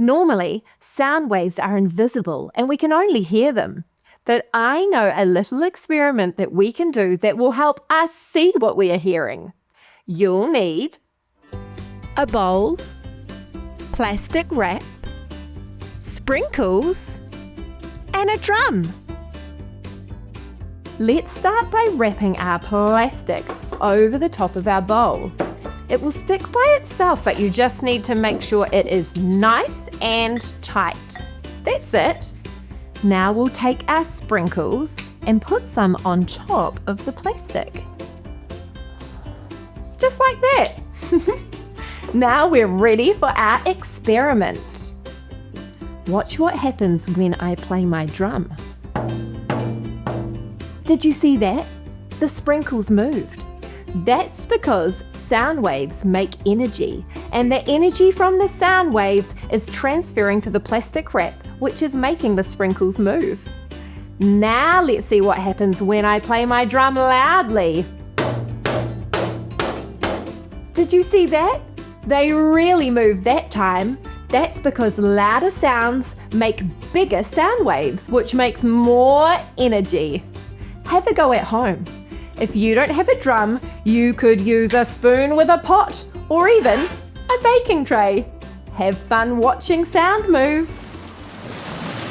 Normally, sound waves are invisible and we can only hear them. But I know a little experiment that we can do that will help us see what we are hearing. You'll need a bowl, plastic wrap, sprinkles, and a drum. Let's start by wrapping our plastic over the top of our bowl. It will stick by itself, but you just need to make sure it is nice and tight. That's it. Now we'll take our sprinkles and put some on top of the plastic. Just like that. Now we're ready for our experiment. Watch what happens when I play my drum. Did you see that? The sprinkles moved. That's because sound waves make energy, and the energy from the sound waves is transferring to the plastic wrap, which is making the sprinkles move. Now let's see what happens when I play my drum loudly. Did you see that? They really moved that time. That's because louder sounds make bigger sound waves, which makes more energy. Have a go at home. If you don't have a drum, you could use a spoon with a pot or even a baking tray. Have fun watching sound move.